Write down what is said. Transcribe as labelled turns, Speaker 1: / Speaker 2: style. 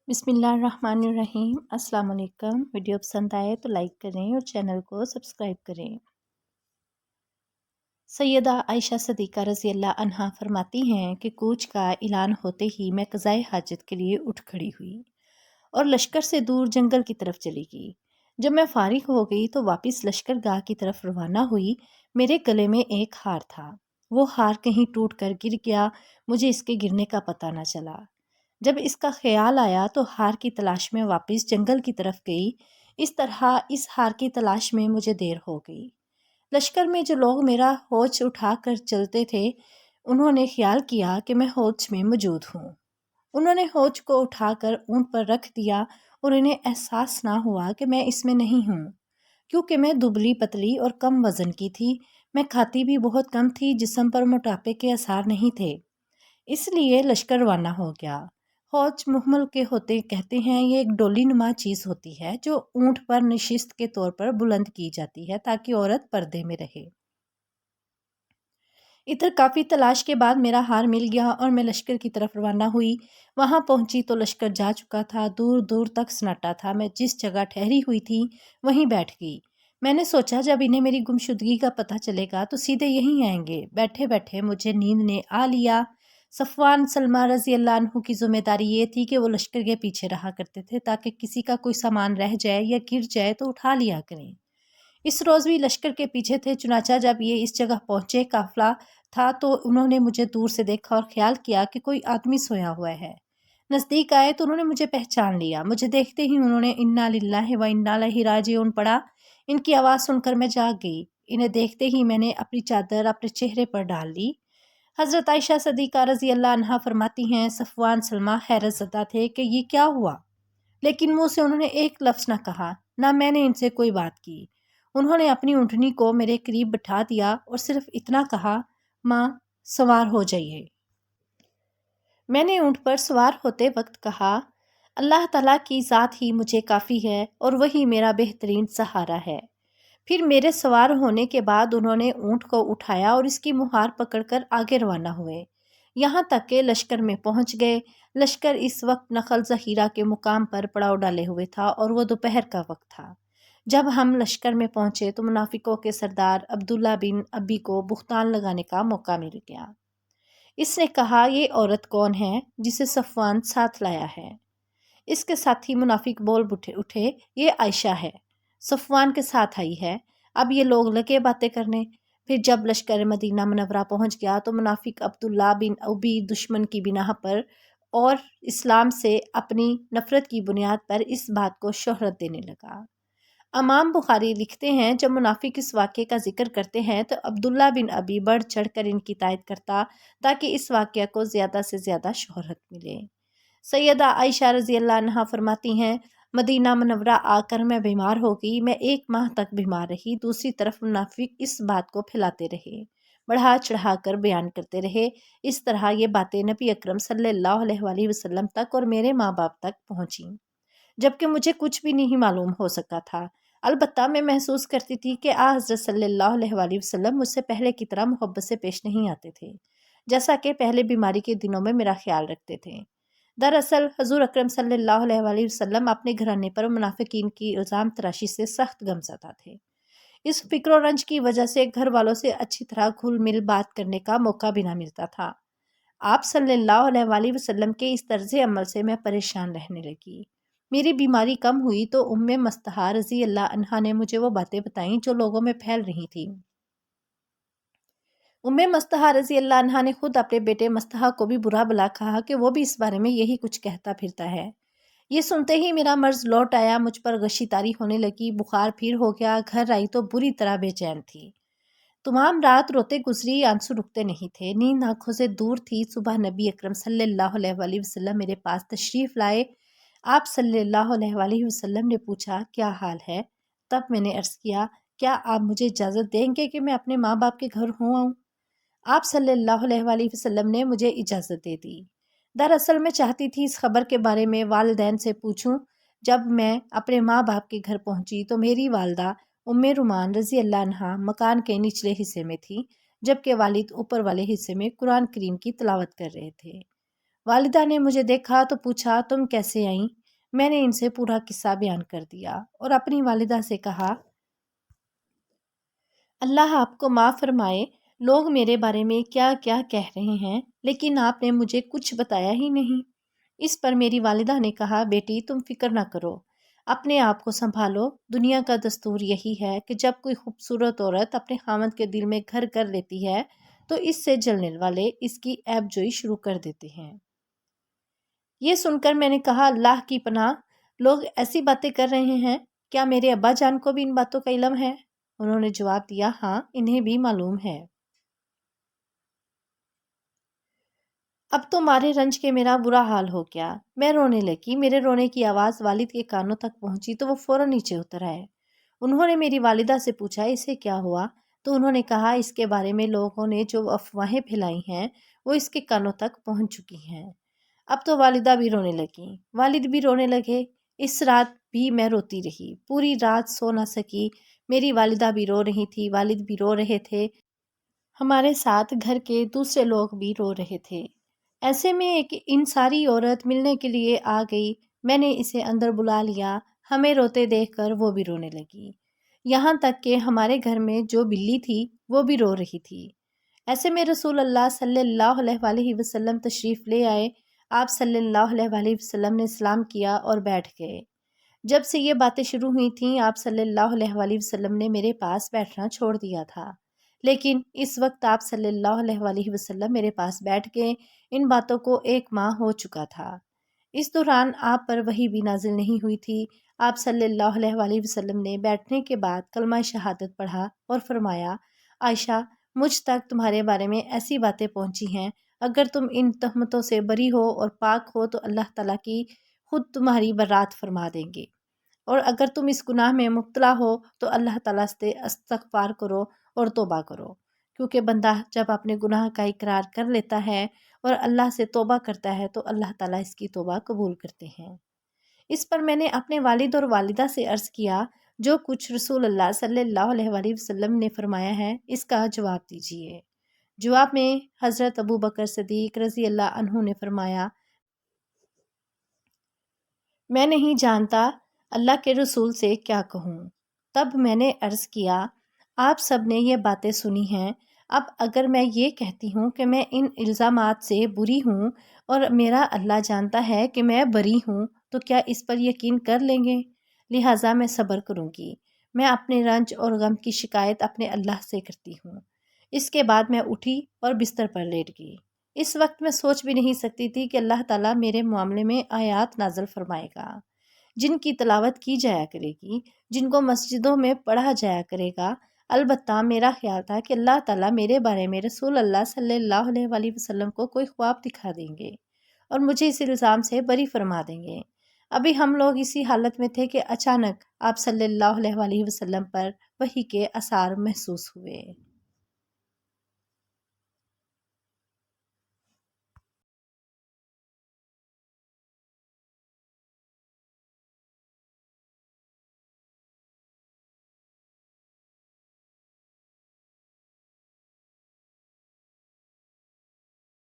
Speaker 1: बिस्मिल्लाहिर्रहमानिर्रहीम। अस्सलाम वालेकुम। वीडियो पसंद आए तो लाइक करें और चैनल को सब्सक्राइब करें। सैयदा आयशा सदीक़ा रज़ी अल्लाह अन्हा फरमाती हैं कि कूच का ऐलान होते ही मैं क़ज़ाए हाजत के लिए उठ खड़ी हुई और लश्कर से दूर जंगल की तरफ चली गई। जब मैं फ़ारिग हो गई तो वापस लश्करगाह की तरफ रवाना हुई। मेरे गले में एक हार था। वो हार कहीं टूट कर गिर गया, मुझे इसके गिरने का पता न चला। जब इसका ख्याल आया तो हार की तलाश में वापस जंगल की तरफ गई। इस तरह इस हार की तलाश में मुझे देर हो गई। लश्कर में जो लोग मेरा होश उठा कर चलते थे, उन्होंने ख्याल किया कि मैं होश में मौजूद हूँ। उन्होंने होश को उठाकर ऊँट पर रख दिया और इन्हें एहसास ना हुआ कि मैं इसमें नहीं हूँ, क्योंकि मैं दुबली पतली और कम वज़न की थी। मैं खाती भी बहुत कम थी, जिस्म पर मोटापे के आसार नहीं थे। इसलिए लश्कर रवाना हो गया। हौज मुहम्मल के होते कहते हैं ये एक डोली नुमा चीज़ होती है जो ऊँट पर नशिस्त के तौर पर बुलंद की जाती है ताकि औरत पर्दे में रहे। इधर काफ़ी तलाश के बाद मेरा हार मिल गया और मैं लश्कर की तरफ रवाना हुई। वहाँ पहुँची तो लश्कर जा चुका था। दूर दूर तक सन्नाटा था। मैं जिस जगह ठहरी हुई थी वहीं बैठ गई। मैंने सोचा जब इन्हें मेरी गुमशुदगी का पता चलेगा तो सीधे यहीं आएंगे। बैठे बैठे मुझे नींद ने आ लिया। सफ़वान सलमा रज़ी अल्लाह अन्हु की ज़िम्मेदारी ये थी कि वो लश्कर के पीछे रहा करते थे ताकि किसी का कोई सामान रह जाए या गिर जाए तो उठा लिया करें। इस रोज़ भी लश्कर के पीछे थे। चुनाचा जब ये इस जगह पहुँचे काफ़िला था तो उन्होंने मुझे दूर से देखा और ख्याल किया कि कोई आदमी सोया हुआ है। नज़दीक आए तो उन्होंने मुझे पहचान लिया। मुझे देखते ही उन्होंने इन्ना लिल्लाहि व इन्ना इलैहि राजिऊन पढ़ा। इनकी आवाज़ सुनकर मैं जाग गई। इन्हें देखते ही मैंने अपनी चादर अपने चेहरे पर डाल ली। हज़रत आयशा सदीक़ा रज़ी अल्लाह अन्हा फरमाती हैं सफ़वान सलमा हैरत ज़दा थे कि ये क्या हुआ, लेकिन मुँह से उन्होंने एक लफ्ज़ न कहा, ना मैंने इनसे कोई बात की। उन्होंने अपनी ऊँटनी को मेरे करीब बिठा दिया और सिर्फ इतना कहा, माँ सवार हो जाइए। मैंने ऊँट पर सवार होते वक्त कहा, अल्लाह ताला की ज़ात ही मुझे काफ़ी है और वही मेरा बेहतरीन सहारा है। फिर मेरे सवार होने के बाद उन्होंने ऊँट को उठाया और इसकी मुहार पकड़कर आगे रवाना हुए। यहाँ तक के लश्कर में पहुँच गए। लश्कर इस वक्त नखल ज़हीरा के मुकाम पर पड़ाव डाले हुए था और वो दोपहर का वक्त था। जब हम लश्कर में पहुँचे तो मुनाफिकों के सरदार अब्दुल्ला बिन अबी को बुख्तान लगाने का मौका मिल गया। इसने कहा, ये औरत कौन है जिसे सफ़वान साथ लाया है? इसके साथी मुनाफिक बोल उठे, ये आयशा है, सफ़वान के साथ आई है। अब ये लोग लगे बातें करने। फिर जब लश्कर मदीना मुनव्वरा पहुंच गया तो मुनाफिक अब्दुल्ला बिन उबी दुश्मन की बिना पर और इस्लाम से अपनी नफ़रत की बुनियाद पर इस बात को शोहरत देने लगा। इमाम बुखारी लिखते हैं जब मुनाफिक इस वाक़े का जिक्र करते हैं तो अब्दुल्ला बिन अबी बढ़ चढ़ कर इनकी तायद करता ताकि इस वाक़े को ज़्यादा से ज़्यादा शोहरत मिले। सैयदा आयशा रज़ी अल्लाह अन्हा फरमाती हैं, मदीना मुनव्वरा आकर मैं बीमार हो गई। मैं 1 माह तक बीमार रही। दूसरी तरफ मुनाफिक इस बात को फैलाते रहे, बढ़ा चढ़ा कर बयान करते रहे। इस तरह ये बातें नबी अकरम सल्लल्लाहु अलैहि वसल्लम तक और मेरे माँ बाप तक पहुँची, जबकि मुझे कुछ भी नहीं मालूम हो सका था। अलबत्ता मैं महसूस करती थी कि हज़रत सल्लल्लाहु अलैहि वसल्लम मुझसे पहले की तरह मोहब्बत से पेश नहीं आते थे, जैसा कि पहले बीमारी के दिनों में मेरा ख्याल रखते थे। दरअसल हज़ूर अकरम सल्लल्लाहु अलैहि वसल्लम अपने घराने पर मुनाफिकीन की इल्ज़ाम तराशी से सख्त गमज़दा थे। इस फ़िक्र और रंज की वजह से घर वालों से अच्छी तरह घुल मिल बात करने का मौका भी ना मिलता था। आप सल्लल्लाहु अलैहि वसल्लम के इस तर्ज़ अमल से मैं परेशान रहने लगी। मेरी बीमारी कम हुई तो उम्मे मस्तहा रज़ी अल्लाह अन्हा ने मुझे वो बातें बताईं जो लोगों में फैल रही थीं। उम्मे मस्तहा रज़ी अल्लाह अन्हा ने खुद अपने बेटे मस्तहा को भी बुरा भला कहा कि वो भी इस बारे में यही कुछ कहता फिरता है। ये सुनते ही मेरा मर्ज़ लौट आया, मुझ पर गशीतारी होने लगी, बुखार फिर हो गया। घर आई तो बुरी तरह बेचैन थी। तमाम रात रोते गुजरी, आंसू रुकते नहीं थे, नींद आंखों से दूर थी। सुबह नबी अकरम सल्लल्लाहु अलैहि वसल्लम मेरे पास तशरीफ़ लाए। आप सल्लल्लाहु अलैहि वसल्लम ने पूछा, क्या हाल है? तब मैंने अर्ज़ किया, क्या आप मुझे इजाज़त देंगे कि मैं अपने माँ बाप के घर हो आऊँ? आप सल्लल्लाहु अलैहि वसल्लम ने मुझे इजाज़त दे दी। दरअसल मैं चाहती थी इस खबर के बारे में वालिदैन से पूछूं। जब मैं अपने माँ बाप के घर पहुंची तो मेरी वालदा उम्मे रुमान रज़ी अल्लाह अन्हा मकान के निचले हिस्से में थी, जबकि वालिद ऊपर वाले हिस्से में कुरान करीम की तिलावत कर रहे थे। वालिदा ने मुझे देखा तो पूछा, तुम कैसे आई? میں نے ان سے پورا قصہ بیان کر دیا اور اپنی والدہ سے کہا، اللہ آپ کو معاف فرمائے، لوگ میرے بارے میں کیا کیا کہہ رہے ہیں، لیکن آپ نے مجھے کچھ بتایا ہی نہیں۔ اس پر میری والدہ نے کہا، بیٹی تم فکر نہ کرو، اپنے آپ کو سنبھالو۔ دنیا کا دستور یہی ہے کہ جب کوئی خوبصورت عورت اپنے خامند کے دل میں گھر کر لیتی ہے تو اس سے جلنے والے اس کی عیب جوئی شروع کر دیتے ہیں۔ یہ سن کر میں نے کہا، اللہ کی پناہ، لوگ ایسی باتیں کر رہے ہیں، کیا میرے ابا جان کو بھی ان باتوں کا علم ہے؟ انہوں نے جواب دیا، ہاں انہیں بھی معلوم ہے۔ اب تو مارے رنج کے میرا برا حال ہو گیا، میں رونے لگی۔ میرے رونے کی آواز والد کے کانوں تک پہنچی تو وہ فوراً نیچے اتر آئے۔ انہوں نے میری والدہ سے پوچھا، اسے کیا ہوا؟ تو انہوں نے کہا، اس کے بارے میں لوگوں نے جو افواہیں پھیلائی ہیں وہ اس کے کانوں تک پہنچ چکی ہیں۔ اب تو والدہ بھی رونے لگی، والد بھی رونے لگے۔ اس رات بھی میں روتی رہی، پوری رات سو نہ سکی۔ میری والدہ بھی رو رہی تھی، والد بھی رو رہے تھے، ہمارے ساتھ گھر کے دوسرے لوگ بھی رو رہے تھے۔ ایسے میں ایک انصاری عورت ملنے کے لیے آ گئی، میں نے اسے اندر بلا لیا۔ ہمیں روتے دیکھ کر وہ بھی رونے لگی، یہاں تک کہ ہمارے گھر میں جو بلی تھی وہ بھی رو رہی تھی۔ ایسے میں رسول اللہ صلی اللہ علیہ وآلہ وسلم تشریف لے آئے۔ آپ صلی اللہ علیہ وآلہ وسلم نے سلام کیا اور بیٹھ گئے۔ جب سے یہ باتیں شروع ہوئی تھیں آپ صلی اللہ علیہ وآلہ وسلم نے میرے پاس بیٹھنا چھوڑ دیا تھا، لیکن اس وقت آپ صلی اللہ علیہ وآلہ وسلم میرے پاس بیٹھ گئے۔ ان باتوں کو 1 ماہ ہو چکا تھا۔ اس دوران آپ پر وحی بھی نازل نہیں ہوئی تھی۔ آپ صلی اللہ علیہ وآلہ وسلم نے بیٹھنے کے بعد کلمہ شہادت پڑھا اور فرمایا، عائشہ مجھ تک تمہارے بارے میں ایسی باتیں پہنچی ہیں، اگر تم ان تہمتوں سے بری ہو اور پاک ہو تو اللہ تعالیٰ کی خود تمہاری برات فرما دیں گے، اور اگر تم اس گناہ میں مبتلا ہو تو اللہ تعالیٰ سے استغفار کرو اور توبہ کرو، کیونکہ بندہ جب اپنے گناہ کا اقرار کر لیتا ہے اور اللہ سے توبہ کرتا ہے تو اللہ تعالیٰ اس کی توبہ قبول کرتے ہیں۔ اس پر میں نے اپنے والد اور والدہ سے عرض کیا، جو کچھ رسول اللہ صلی اللہ علیہ وآلہ وسلم نے فرمایا ہے اس کا جواب دیجیے۔ جواب میں حضرت ابو بکر صدیق رضی اللہ عنہ نے فرمایا، میں نہیں جانتا اللہ کے رسول سے کیا کہوں۔ تب میں نے عرض کیا، آپ سب نے یہ باتیں سنی ہیں، اب اگر میں یہ کہتی ہوں کہ میں ان الزامات سے بری ہوں اور میرا اللہ جانتا ہے کہ میں بری ہوں تو کیا اس پر یقین کر لیں گے؟ لہٰذا میں صبر کروں گی۔ میں اپنے رنج اور غم کی شکایت اپنے اللہ سے کرتی ہوں۔ اس کے بعد میں اٹھی اور بستر پر لیٹ گئی۔ اس وقت میں سوچ بھی نہیں سکتی تھی کہ اللہ تعالیٰ میرے معاملے میں آیات نازل فرمائے گا، جن کی تلاوت کی جایا کرے گی، جن کو مسجدوں میں پڑھا جایا کرے گا۔ البتہ میرا خیال تھا کہ اللہ تعالیٰ میرے بارے میں رسول اللہ صلی اللہ علیہ وآلہ وسلم کو کوئی خواب دکھا دیں گے اور مجھے اس الزام سے بری فرما دیں گے۔ ابھی ہم لوگ اسی حالت میں تھے کہ اچانک آپ صلی اللہ علیہ وآلہ وسلم پر وحی کے آثار محسوس ہوئے۔